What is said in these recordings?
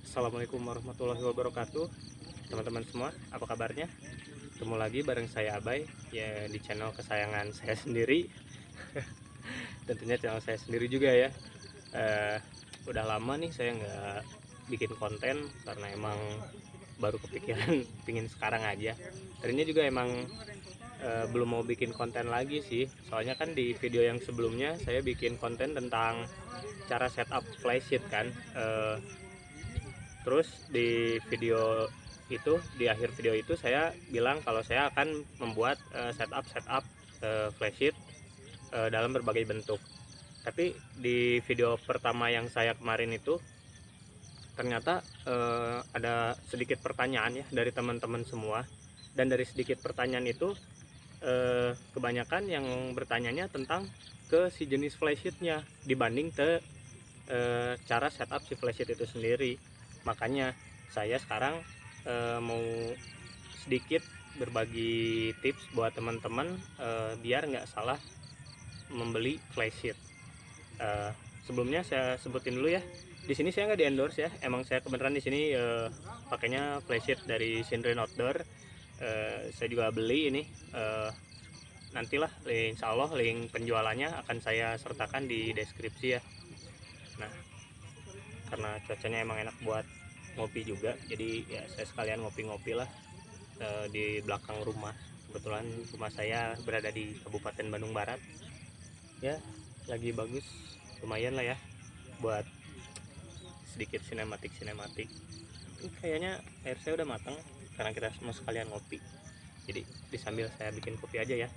Assalamualaikum warahmatullahi wabarakatuh, teman-teman semua, apa kabarnya? Ketemu lagi bareng saya Abai ya di channel kesayangan saya sendiri. Tentunya channel saya sendiri juga ya. Eh, udah lama nih saya nggak bikin konten karena emang baru kepikiran pingin sekarang aja. Tadinya juga emang belum mau bikin konten lagi sih. Soalnya kan di video yang sebelumnya saya bikin konten tentang cara setup flysheet kan. Terus di video itu, di akhir video itu saya bilang kalau saya akan membuat setup flysheet dalam berbagai bentuk. Tapi di video pertama yang saya kemarin itu ternyata ada sedikit pertanyaan ya dari teman-teman semua, dan dari sedikit pertanyaan itu kebanyakan yang bertanyanya tentang ke si jenis flysheetnya dibanding ke cara setup si flysheet itu sendiri. Makanya saya sekarang mau sedikit berbagi tips buat teman-teman biar nggak salah membeli flysheet. Sebelumnya saya sebutin dulu ya. Di sini saya nggak di endorse ya. Emang saya kebenaran di sini pakainya flysheet dari Shinrin Outdoor. Saya juga beli ini. Nantilah insya Allah link penjualannya akan saya sertakan di deskripsi ya. Nah, karena cuacanya emang enak buat ngopi juga, jadi ya saya sekalian ngopi-ngopi lah di belakang rumah. Kebetulan rumah saya berada di Kabupaten Bandung Barat ya, lagi bagus, lumayan lah ya buat sedikit sinematik. Ini kayaknya air saya udah matang karena kita semua sekalian ngopi, jadi disambil saya bikin kopi aja ya.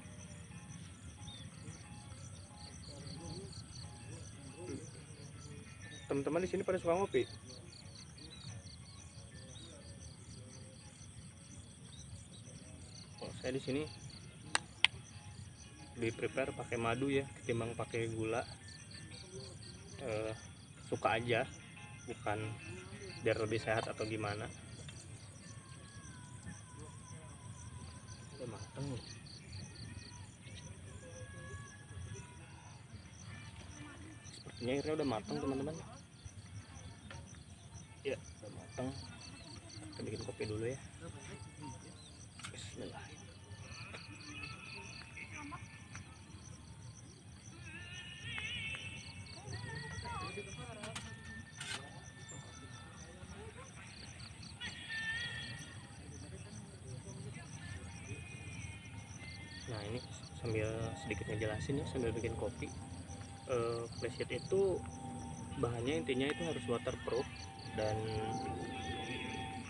Teman-teman di sini pada suka ngopi. Oh, saya di sini di prepare pakai madu ya ketimbang pakai gula. Suka aja, bukan biar lebih sehat atau gimana. Udah mateng nih. Sepertinya airnya udah matang teman-teman. Ya udah matang. Kita bikin kopi dulu ya. Bismillah. Nah ini sambil sedikit ngejelasin ya sambil bikin kopi. Flysheet itu bahannya intinya itu harus waterproof dan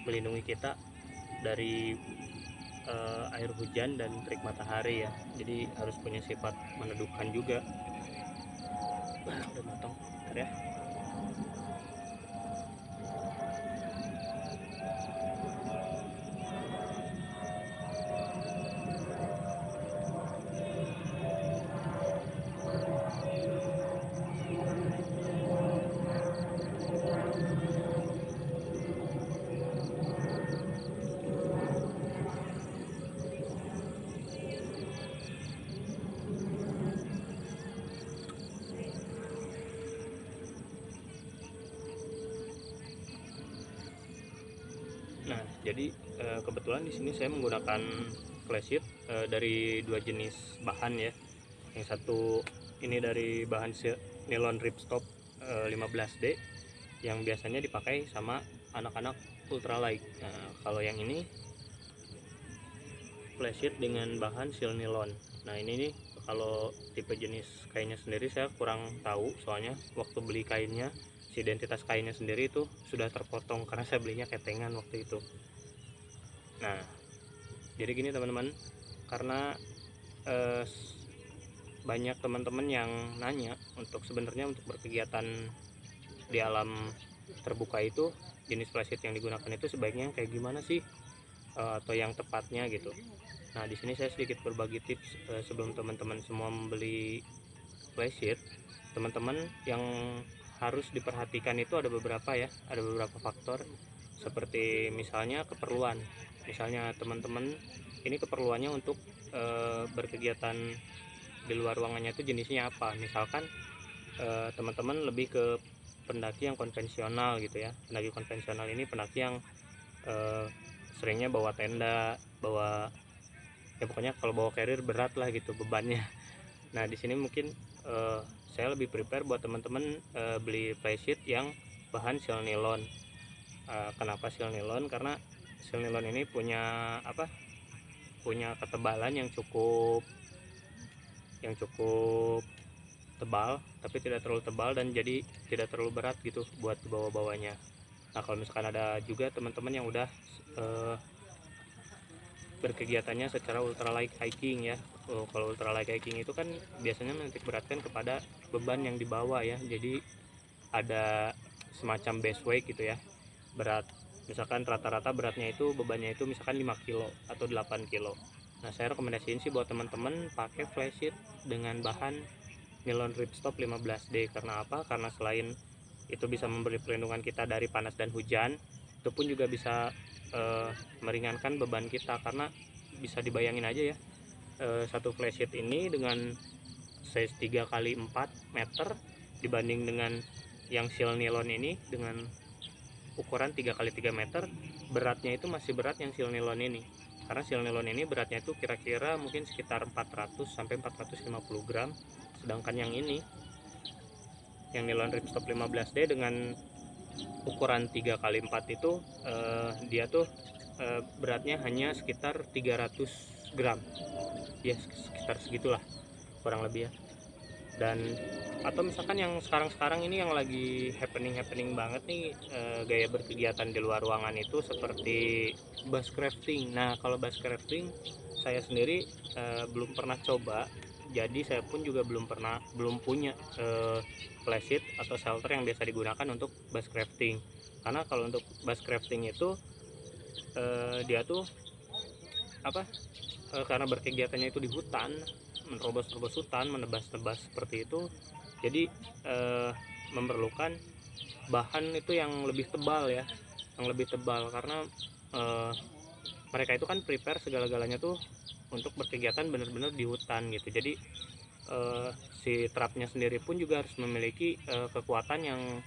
melindungi kita dari air hujan dan terik matahari ya. Jadi harus punya sifat meneduhkan juga. Udah matang, bentar ya. Nah, jadi kebetulan di sini saya menggunakan flysheet dari dua jenis bahan ya. Yang satu ini dari bahan nilon ripstop 15D yang biasanya dipakai sama anak-anak ultralight. Nah, kalau yang ini flysheet dengan bahan seal nilon. Nah, ini nih kalau tipe jenis kainnya sendiri saya kurang tahu, soalnya waktu beli kainnya identitas kainnya sendiri itu sudah terpotong karena saya belinya ketengan waktu itu. Nah, jadi gini teman-teman, karena banyak teman-teman yang nanya untuk sebenarnya untuk berkegiatan di alam terbuka itu jenis flysheet yang digunakan itu sebaiknya kayak gimana sih, atau yang tepatnya gitu. Nah, di sini saya sedikit berbagi tips sebelum teman-teman semua membeli flysheet. Teman-teman yang harus diperhatikan itu ada beberapa ya, ada beberapa faktor seperti misalnya keperluan. Misalnya teman-teman ini keperluannya untuk berkegiatan di luar ruangannya itu jenisnya apa. Misalkan teman-teman lebih ke pendaki yang konvensional gitu ya. Pendaki konvensional ini pendaki yang seringnya bawa tenda, bawa ya pokoknya kalau bawa carrier berat lah gitu bebannya. Nah di sini mungkin saya lebih prepare buat teman-teman beli flysheet yang bahan seal nilon. Kenapa seal nilon? Karena seal nilon ini punya ketebalan yang cukup tebal, tapi tidak terlalu tebal dan jadi tidak terlalu berat gitu buat bawa-bawanya. Nah kalau misalkan ada juga teman-teman yang udah berkegiatannya secara ultralight hiking ya. Kalau ultralight hiking itu kan biasanya menitik beratkan kepada beban yang dibawa ya. Jadi ada semacam base weight gitu ya, berat misalkan rata-rata beratnya itu bebannya itu misalkan 5 kilo atau 8 kilo. Nah saya rekomendasiin sih buat teman-teman pakai flysheet dengan bahan nilon ripstop 15D. Karena apa? Karena selain itu bisa memberi perlindungan kita dari panas dan hujan, itu pun juga bisa meringankan beban kita. Karena bisa dibayangin aja ya, satu flysheet ini dengan size 3x4 meter dibanding dengan yang seal nilon ini dengan ukuran 3x3 meter, beratnya itu masih berat yang seal nilon ini. Karena seal nilon ini beratnya itu kira-kira mungkin sekitar 400 sampai 450 gram, sedangkan yang ini yang nilon ripstop 15D dengan ukuran 3x4 itu dia tuh beratnya hanya sekitar 300 gram ya, sekitar segitulah kurang lebih ya. Dan atau misalkan yang sekarang ini yang lagi happening banget nih, gaya berkegiatan di luar ruangan itu seperti bus crafting. Nah kalau bus crafting saya sendiri belum pernah coba, jadi saya pun juga belum punya flysheet atau shelter yang biasa digunakan untuk bus crafting. Karena kalau untuk bus crafting itu dia tuh karena berkegiatannya itu di hutan, menerobos hutan, menebas seperti itu, jadi memerlukan bahan itu yang lebih tebal ya, karena mereka itu kan prepare segala-galanya tuh untuk berkegiatan benar-benar di hutan gitu. Jadi si trapnya sendiri pun juga harus memiliki kekuatan yang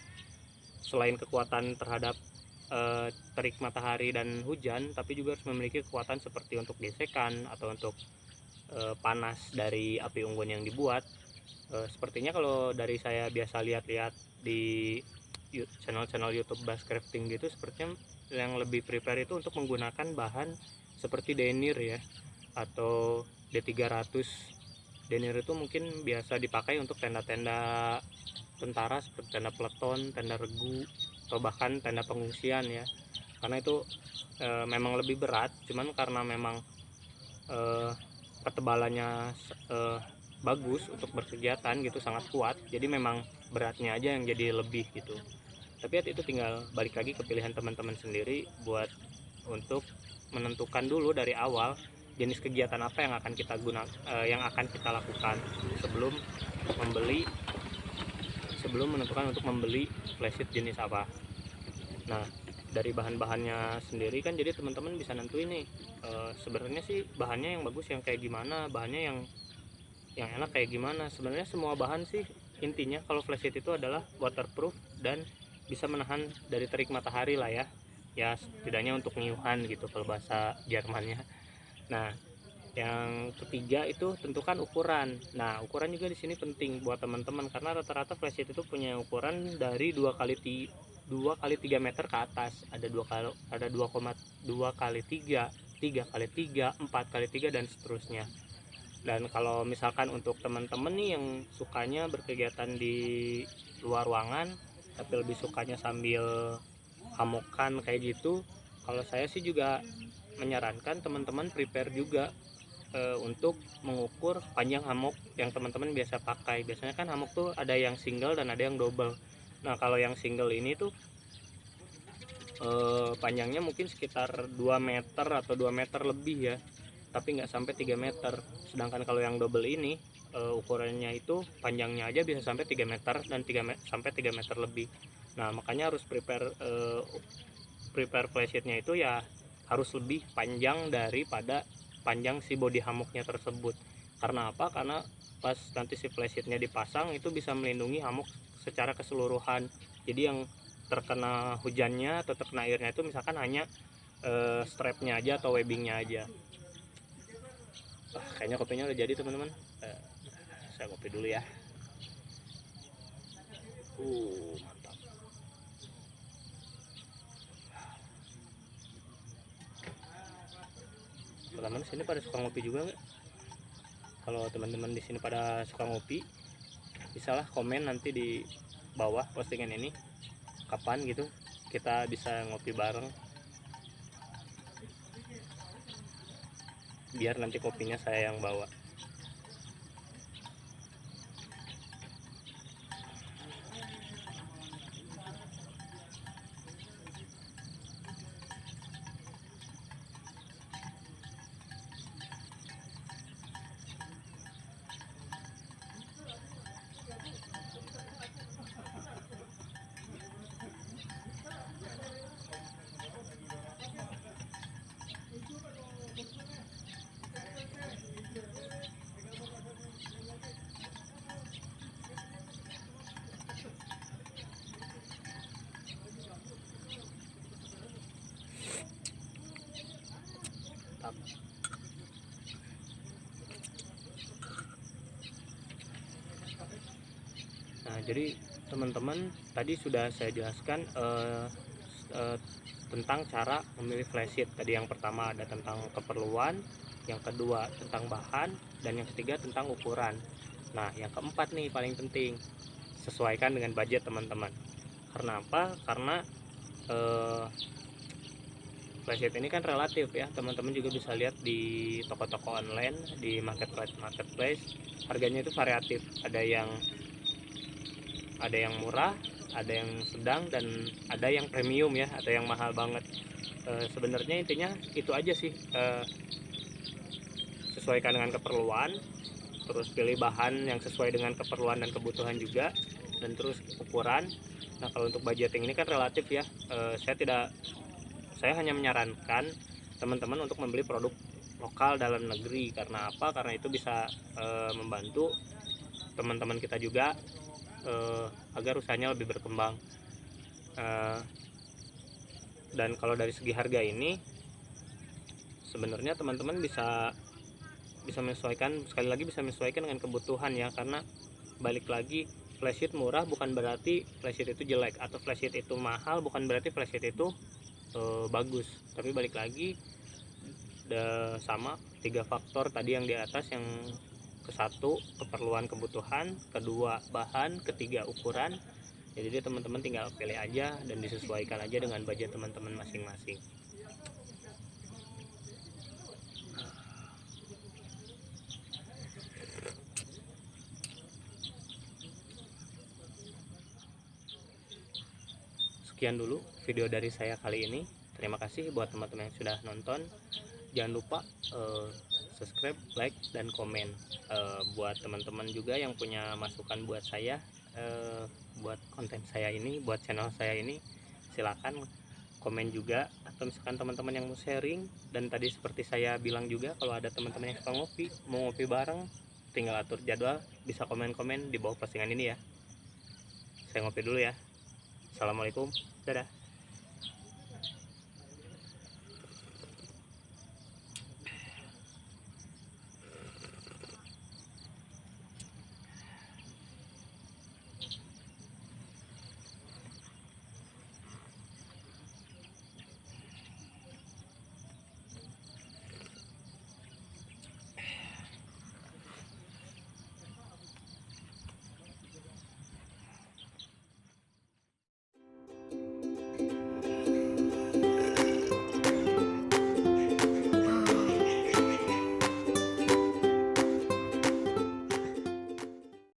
selain kekuatan terhadap terik matahari dan hujan, tapi juga harus memiliki kekuatan seperti untuk gesekan atau untuk panas dari api unggun yang dibuat. Sepertinya kalau dari saya biasa lihat-lihat di channel YouTube bus crafting gitu, sepertinya yang lebih prepare itu untuk menggunakan bahan seperti denir ya, atau D300. Denir itu mungkin biasa dipakai untuk tenda-tenda tentara seperti tenda peleton, tenda regu, atau bahkan tenda pengungsian ya. Karena itu memang lebih berat, cuman karena memang ketebalannya bagus untuk berkegiatan gitu, sangat kuat, jadi memang beratnya aja yang jadi lebih gitu. Tapi itu tinggal balik lagi ke pilihan teman-teman sendiri buat untuk menentukan dulu dari awal jenis kegiatan apa yang akan kita lakukan sebelum menentukan untuk membeli flysheet jenis apa. Nah dari bahan-bahannya sendiri kan jadi teman-teman bisa nentuin nih, sebenarnya sih bahannya yang bagus yang kayak gimana, bahannya yang enak kayak gimana. Sebenarnya semua bahan sih intinya kalau flysheet itu adalah waterproof dan bisa menahan dari terik matahari lah ya, setidaknya untuk niuhan gitu kalau bahasa Jermannya. Nah yang ketiga itu tentukan ukuran. Nah ukuran juga di sini penting buat teman-teman, karena rata-rata flysheet itu punya ukuran dari 2x3 meter ke atas, ada 2,2 kali 3, 3x3, 4x3 dan seterusnya. Dan kalau misalkan untuk teman-teman nih yang sukanya berkegiatan di luar ruangan tapi lebih sukanya sambil hamokan kayak gitu, kalau saya sih juga menyarankan teman-teman prepare juga untuk mengukur panjang hammock yang teman-teman biasa pakai. Biasanya kan hammock tuh ada yang single dan ada yang double. Nah kalau yang single ini tuh panjangnya mungkin sekitar 2 meter atau 2 meter lebih ya, tapi nggak sampai 3 meter. Sedangkan kalau yang double ini ukurannya itu panjangnya aja bisa sampai 3 meter dan sampai 3 meter lebih. Nah makanya harus prepare flysheetnya itu ya harus lebih panjang daripada panjang si body hammocknya tersebut. Karena apa? Karena pas nanti si flysheetnya dipasang itu bisa melindungi hammock secara keseluruhan. Jadi yang terkena hujannya atau terkena airnya itu misalkan hanya strapnya aja atau webbingnya aja. Kayaknya kopinya udah jadi teman-teman. Saya kopi dulu ya. Mantap. Teman-teman sini pada suka ngopi juga nggak? Kalau teman-teman di sini pada suka ngopi, bisalah komen nanti di bawah postingan ini kapan gitu kita bisa ngopi bareng, biar nanti kopinya saya yang bawa. Nah, jadi teman-teman tadi sudah saya jelaskan tentang cara memilih flysheet. Tadi yang pertama ada tentang keperluan, yang kedua tentang bahan, dan yang ketiga tentang ukuran. Nah, yang keempat nih paling penting, sesuaikan dengan budget teman-teman. Karena apa? Karena flysheet ini kan relatif ya, teman-teman juga bisa lihat di toko-toko online, di marketplace harganya itu variatif. Ada yang murah, ada yang sedang, dan ada yang premium ya, atau yang mahal banget. Sebenarnya intinya itu aja sih, sesuaikan dengan keperluan, terus pilih bahan yang sesuai dengan keperluan dan kebutuhan juga, dan terus ukuran. Nah, kalau untuk budgeting ini kan relatif ya, saya hanya menyarankan teman-teman untuk membeli produk lokal dalam negeri. Karena apa? Karena itu bisa membantu teman-teman kita juga agar usahanya lebih berkembang. Dan kalau dari segi harga ini sebenarnya teman-teman bisa menyesuaikan, sekali lagi bisa menyesuaikan dengan kebutuhan ya. Karena balik lagi, flysheet murah bukan berarti flysheet itu jelek, atau flysheet itu mahal bukan berarti flysheet itu bagus. Tapi balik lagi, sama 3 faktor tadi yang di atas, yang ke-1 keperluan kebutuhan, kedua bahan, ketiga ukuran. Jadi teman-teman tinggal pilih aja dan disesuaikan aja dengan budget teman-teman masing-masing. Sekian dulu video dari saya kali ini. Terima kasih buat teman-teman yang sudah nonton. Jangan lupa subscribe, like, dan komen. Buat teman-teman juga yang punya masukan buat saya, buat konten saya ini, buat channel saya ini, silakan komen juga. Atau misalkan teman-teman yang mau sharing, dan tadi seperti saya bilang juga, kalau ada teman-teman yang suka ngopi, mau ngopi bareng, tinggal atur jadwal, bisa komen-komen di bawah postingan ini ya. Saya ngopi dulu ya. Assalamualaikum, dadah.